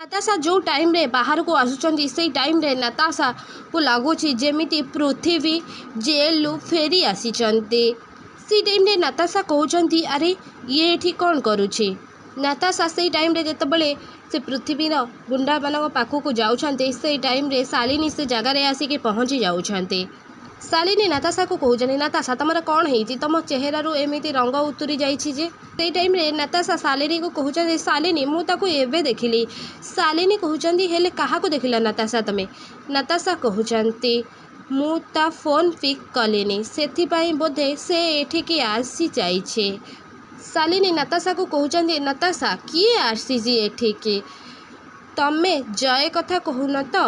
नताशा जो टाइम रे बाहर को आसुचंती से टाइम रे नताशा को लगुच जमी पृथ्वी जेल फेरी आसीचंती। से टाइम रे नताशा कहते अरे ये एठी कौन करुछे। नताशा से टाइम रे जेतबले से पृथ्वीर गुंडा मान पाखक जाऊँचे से टाइम रे शालिनी से जगार आसिक पहुँची जाऊँचे। शालिनी नताशा को कहते नताशा तुम कौन है तुम चेहरारू एमती रंग उतरी जाइए। टाइम रे नताशा शालिनी को कहते शालिनी मुझे एवं देखिली। शालिनी कहते हेले क्या देखिल नताशा तुम्हें। नताशा कहते मु ता फोन पिक कलिनी से बोधे से एठिकी आसी जाइछे। शालिनी नताशा को कहते नताशा किए आसी एठिकी तमे जय कथा कहून तो।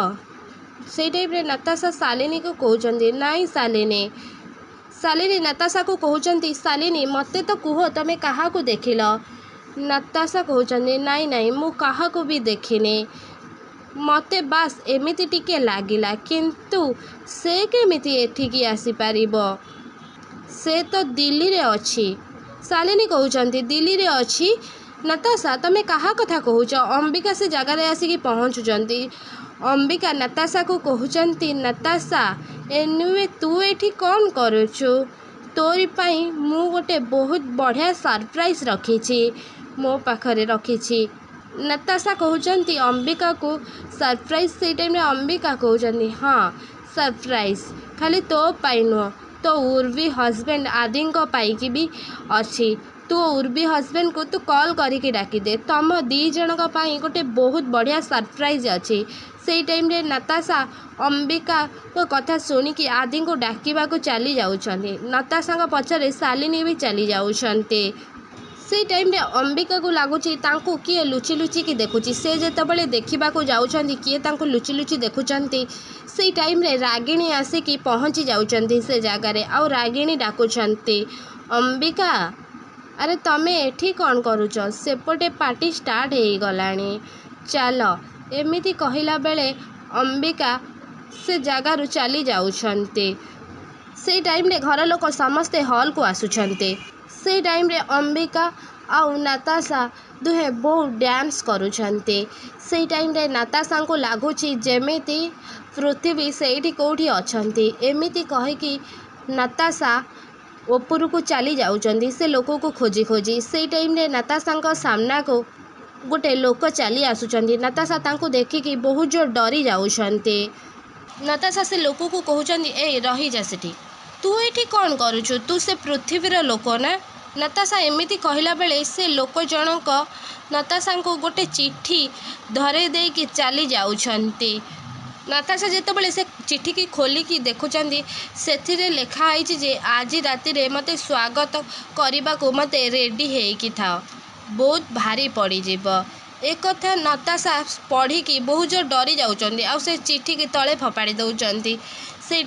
से टाइम रे नताशा शालिनी को कहते नाई शालिनी। शालिनी नताशा को कहते शालिनी मते तो कह तमें क्या देखिल। नताशा कहते नाई नाई मु क्या भी देखिनी मते बास एमिति टिके लागिला किंतु से केमिति एठिकी आसी पारिबो से तो दिल्ली रे अछि। शालिनी कहते दिल्ली रे अछि। नताशा तमें क्या कथा कहूच अंबिका से जगार आसिक पहुँचुंट। अंबिका नताशा को कहते नताशा एनुए तू एठी कौन करुचु तोरी पाई मु गोटे बहुत बढ़िया सरप्राइज रखी मो पाखरे रखी। नताशा कहते अंबिका को सरप्राइज। से टाइम रे अंबिका कहते हाँ सरप्राइज खाली तो पाई नुह तो उर्वी हजबैंड आदि पाई भी अच्छी। तू उर्वी हजबैंड को तू कॉल करके डाकी दे तुम दी जनक पाई गोटे बहुत बढ़िया सरप्राइज अच्छी। से टाइम रे नताशा अंबिका को कथा शुणिकी आदि को डाकवा को चली जाऊँच। नताशा पछरे शालिनी भी चली जाऊँचे। से टाइम रे अंबिका को लगुच किए लुचि लुचि की देखुची। से जेतबले देखा जाऊँच किए लुचि लुचि देखुंट। से टाइम रे रागिणी आसिकी पहुँची जाऊँच से जगार आउ रागिणी डाकुंट अंबिका अरे तमें एठी कौन करुच सेपटे पार्टी स्टार्ट हो गलानी चल एमिति कहला बेले अंबिका से जगार चली जाऊँचे। से टाइम रे घर लोक समस्ते हॉल को आसुछन्ते। से टाइम रे अंबिका आउ नताशा दुहे बहुत डांस करुछन्ते। से टाइम रे नताशा को लगुच जेमिति पृथ्वी सेठी कोठी अछन्ती एमिति कहिकी नताशा ऊपर को चली जाऊँच से लोक को खोजी खोजी। से टाइम रे नताशा सामना को गोटे लोक चली आसुचंती। नताशा तांको देखिकी बहुत जोर डरी जाऊँचे। नताशा से लोक को कहते ए रही जा सेठी तू एठी कौन करुचु तू से पृथ्वीर लोक ना। नताशा एमिति कहला बेले से लोक जनक नताशा को गोटे चिट्ठी धरे देकी चली जाऊँचे। नताशा जेतबले से चिट्ठी की खोलिकी देखुचंती सेथिरे लेखा आइछि जे आज राति रे मते स्वागत करने को मते रेडी हेकी था बहुत भारी पड़ी जीव। एक कथा नताशा पढ़िकी बहुत जोर डरी जाऊँच आउ से चिट्ठी की तले फपाड़ी दौरान। से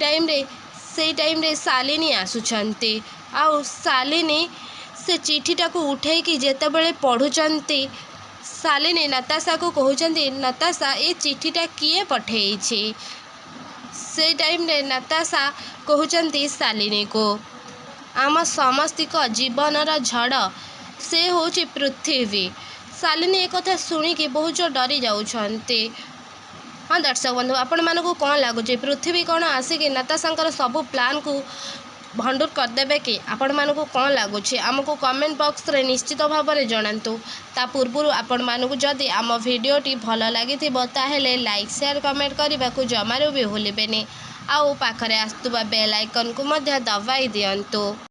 टाइम रे शालिनी आसुछंती आउ शालिनी से चिट्ठीटा को उठेकी जेतबले पढ़ुचंती शालिनी नताशा को कहते नताशा ये चिट्ठीटा किए पठेइछि। से टाइम रे नताशा कहते शालिनी को आम समस्तिक जीवनर झड़ से होची पृथ्वी। शालिनी एक कथा शुणिकी बहुत जोर डरी जाऊँचे। हाँ दर्शक बंधु आपण मानक कौन लगुच पृथ्वी कौन आसिक नताशा सबू प्लान को भंडूर करदेवे कि आपण मानक कौन लगुच आमको कमेंट बॉक्स रे निश्चित भाव में जनातु। ता पूर्व आपण मानक जदि आम भिडियोटी भल लगी ताहेले लाइक शेयर कमेंट करने को जमारू भी भूलें। आउ पाखरे आसुवा बेल आइकन को दबाई दियंतु।